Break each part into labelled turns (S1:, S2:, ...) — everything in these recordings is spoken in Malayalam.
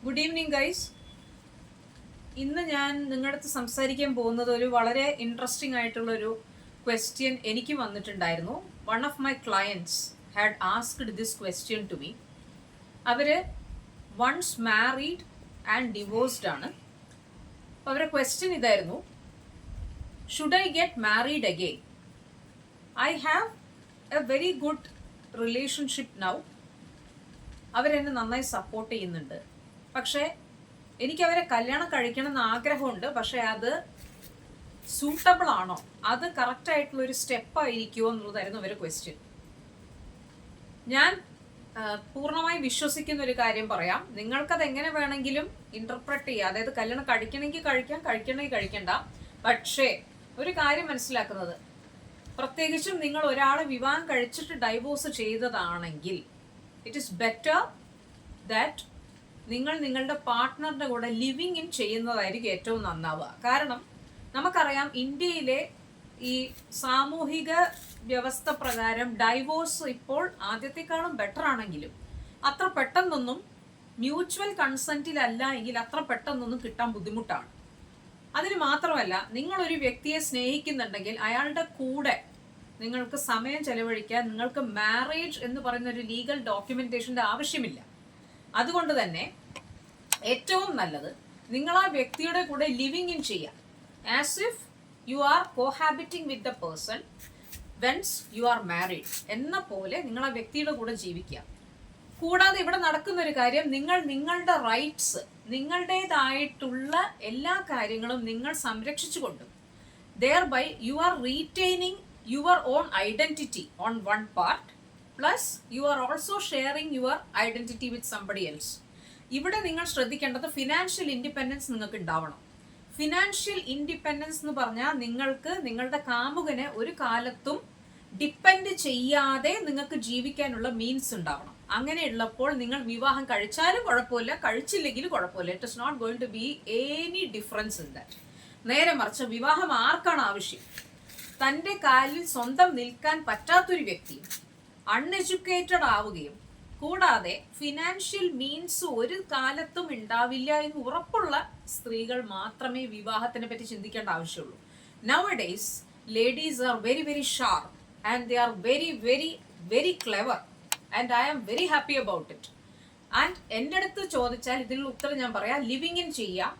S1: Good evening guys. ഇന്ന് ഞാൻ നിങ്ങളുടെ അടുത്ത് സംസാരിക്കാൻ പോകുന്നത് ഒരു വളരെ ഇൻട്രസ്റ്റിംഗ് ആയിട്ടുള്ളൊരു ക്വസ്റ്റ്യൻ എനിക്ക് വന്നിട്ടുണ്ടായിരുന്നു. One of my clients had asked this question to me. അവർ വൺസ് മാരീഡ് ആൻഡ് ഡിവോഴ്സ്ഡ് ആണ്. അപ്പോൾ അവരുടെ ക്വസ്റ്റ്യൻ ഇതായിരുന്നു: should I get married again? I have a very good relationship now. അവരെന്നെ നന്നായി സപ്പോർട്ട് ചെയ്യുന്നുണ്ട്. പക്ഷേ എനിക്കവരെ കല്യാണം കഴിക്കണം എന്ന് ആഗ്രഹമുണ്ട്. പക്ഷേ അത് സൂട്ടബിൾ ആണോ, അത് കറക്റ്റായിട്ടുള്ള ഒരു സ്റ്റെപ്പായിരിക്കുമോ എന്നുള്ളതായിരുന്നു അവരുടെ ക്വസ്റ്റ്യൻ. ഞാൻ പൂർണ്ണമായും വിശ്വസിക്കുന്ന ഒരു കാര്യം പറയാം. നിങ്ങൾക്കത് എങ്ങനെ വേണമെങ്കിലും ഇൻ്റർപ്രറ്റ് ചെയ്യുക. അതായത് കല്യാണം കഴിക്കണമെങ്കിൽ കഴിക്കാം, കഴിക്കണമെങ്കിൽ കഴിക്കണ്ട. പക്ഷേ ഒരു കാര്യം മനസ്സിലാക്കുന്നത്, പ്രത്യേകിച്ചും നിങ്ങൾ ഒരാളെ വിവാഹം കഴിച്ചിട്ട് ഡൈവോഴ്സ് ചെയ്തതാണെങ്കിൽ ഇറ്റ് ഈസ് ബെറ്റർ ദാറ്റ് നിങ്ങൾ നിങ്ങളുടെ പാർട്ട്ണറിൻ്റെ കൂടെ ലിവിങ് ഇൻ ചെയ്യുന്നതായിരിക്കും ഏറ്റവും നന്നാവുക. കാരണം നമുക്കറിയാം, ഇന്ത്യയിലെ ഈ സാമൂഹിക വ്യവസ്ഥ പ്രകാരം ഡൈവോഴ്സ് ഇപ്പോൾ ആദ്യത്തെക്കാളും ബെറ്റർ ആണെങ്കിലും അത്ര പെട്ടെന്നൊന്നും മ്യൂച്വൽ കൺസെൻറ്റിലല്ല എങ്കിൽ അത്ര പെട്ടെന്നൊന്നും കിട്ടാൻ ബുദ്ധിമുട്ടാണ്. അതിന് മാത്രമല്ല, നിങ്ങളൊരു വ്യക്തിയെ സ്നേഹിക്കുന്നുണ്ടെങ്കിൽ അയാളുടെ കൂടെ നിങ്ങൾക്ക് സമയം ചെലവഴിക്കാൻ നിങ്ങൾക്ക് മാരേജ് എന്ന് പറയുന്ന ഒരു ലീഗൽ ഡോക്യുമെന്റേഷൻ്റെ ആവശ്യമില്ല. അതുകൊണ്ട് തന്നെ ഏറ്റവും നല്ലത് നിങ്ങൾ ആ വ്യക്തിയുടെ കൂടെ ലിവിങ് ഇൻ ചെയ്യാം, as if you are cohabiting with the person whence you are married എന്ന പോലെ നിങ്ങൾ ആ വ്യക്തിയുടെ കൂടെ ജീവിക്കുക. കൂടാതെ ഇവിടെ നടക്കുന്ന ഒരു കാര്യം, നിങ്ങൾ നിങ്ങളുടെ റൈറ്റ്സ്, നിങ്ങളുടേതായിട്ടുള്ള എല്ലാ കാര്യങ്ങളും നിങ്ങൾ സംരക്ഷിച്ചുകൊണ്ടും thereby you are retaining your own identity on one part, plus you are also sharing your identity with somebody else. ഇവിടെ നിങ്ങൾ ശ്രദ്ധിക്കേണ്ടത് ഫിനാൻഷ്യൽ ഇൻഡിപെൻഡൻസ് നിങ്ങൾക്ക് ഉണ്ടാവണം. ഫിനാൻഷ്യൽ ഇൻഡിപെൻഡൻസ് എന്ന് പറഞ്ഞാൽ നിങ്ങൾക്ക് നിങ്ങളുടെ കാമുകനെ ഒരു കാലത്തും ഡിപ്പെൻഡ് ചെയ്യാതെ നിങ്ങൾക്ക് ജീവിക്കാനുള്ള മീൻസ് ഉണ്ടാവണം. അങ്ങനെയുള്ളപ്പോൾ നിങ്ങൾ വിവാഹം കഴിച്ചാലും കുഴപ്പമില്ല, കഴിച്ചില്ലെങ്കിലും കുഴപ്പമില്ല. It is not going to be any difference in that. നേരെ മറിച്ച് വിവാഹം ആർക്കാണ് ആവശ്യം? തൻ്റെ കാലിൽ സ്വന്തം നിൽക്കാൻ പറ്റാത്തൊരു വ്യക്തിയും അൺഎഡ്യൂക്കേറ്റഡ് ആവുകയും കൂടാതെ ഫിനാൻഷ്യൽ മീൻസ് ഒരു കാലത്തും ഉണ്ടാവില്ല എന്ന് ഉറപ്പുള്ള സ്ത്രീകൾ മാത്രമേ വിവാഹത്തിനെ പറ്റി ചിന്തിക്കേണ്ട ആവശ്യമുള്ളൂ. Nowadays, ladies are very, very sharp and they are very, very, very clever and I am very happy about it. And എൻ്റെ അടുത്ത് ചോദിച്ചാൽ ഇതിനുള്ള ഉത്തരം ഞാൻ പറയാം: ലിവിങ് ഇൻ ചെയ്യുക,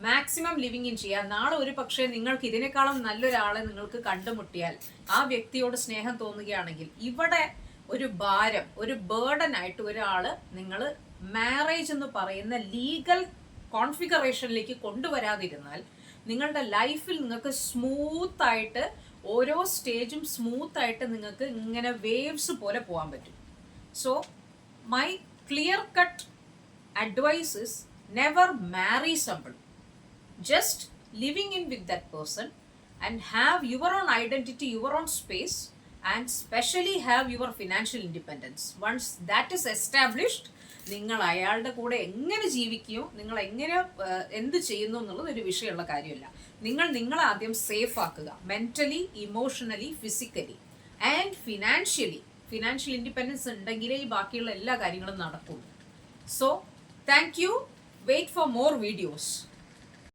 S1: മാക്സിമം ലിവിങ് ഇൻ ചെയ്യുക. നാളെ ഒരു പക്ഷേ നിങ്ങൾക്ക് ഇതിനേക്കാളും നല്ലൊരാളെ നിങ്ങൾക്ക് കണ്ടുമുട്ടിയാൽ, ആ വ്യക്തിയോട് സ്നേഹം തോന്നുകയാണെങ്കിൽ, ഇവിടെ ഒരു ഭാരം, ഒരു ബേർഡൻ ആയിട്ട് ഒരാൾ നിങ്ങൾ മാരേജ് എന്ന് പറയുന്ന ലീഗൽ കോൺഫിഗറേഷനിലേക്ക് കൊണ്ടുവരാതിരുന്നാൽ നിങ്ങളുടെ ലൈഫിൽ നിങ്ങൾക്ക് സ്മൂത്തായിട്ട് ഓരോ സ്റ്റേജും സ്മൂത്തായിട്ട് നിങ്ങൾക്ക് ഇങ്ങനെ വേവ്സ് പോലെ പോകാൻ പറ്റും. So my clear cut advice is never marry somebody. Just living in with that person and have your own identity, your own space, and especially have your financial independence. Once that is established, നിങ്ങൾ അയാളുടെ കൂടെ എങ്ങനെ ജീവിക്കുകയോ നിങ്ങൾ എങ്ങനെ എന്ത് ചെയ്യുന്നു എന്നുള്ളത് ഒരു വിഷയമുള്ള കാര്യമല്ല. നിങ്ങൾ നിങ്ങളെ ആദ്യം സേഫ് ആക്കുക, mentally, emotionally, physically and financially. Financial independence ഉണ്ടെങ്കിലേ ഈ ബാക്കിയുള്ള എല്ലാ കാര്യങ്ങളും നടക്കുള്ളൂ. So thank you. Wait for more videos.